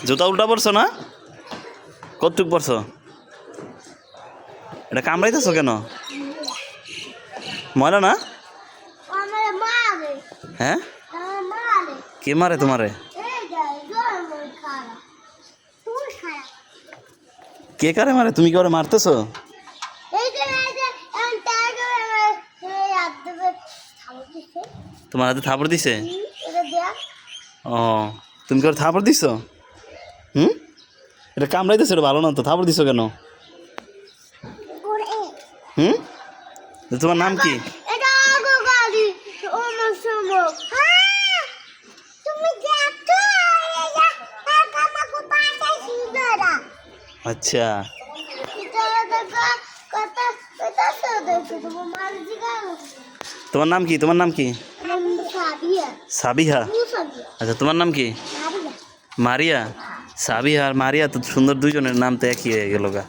জুতা উল্টা পড়ছো না? কতটুক পড়ছো? এটা কামড়াইতেছো কেন? ময়লা না? হ্যাঁ, কে মারে তোমারে? কে কারে মারে? তুমি কি ওরে মারতেছো? তোমার হাতে থাপড় দিছে? ও, তুমি কি ওর থাপড় দিছো? হুম, এটা কামড়াইতেছে, এটা ভালো না তো, থাপড় দিছো কেন? হুম, তোমার নাম কি? আচ্ছা, তোমার নাম কি? তোমার নাম কি? সাবিহা। আচ্ছা, তোমার নাম কি? মারিয়া। সাবিহা আর মারিয়া তো সুন্দর, দুইজনের নাম তো একই হয়ে গেল গা।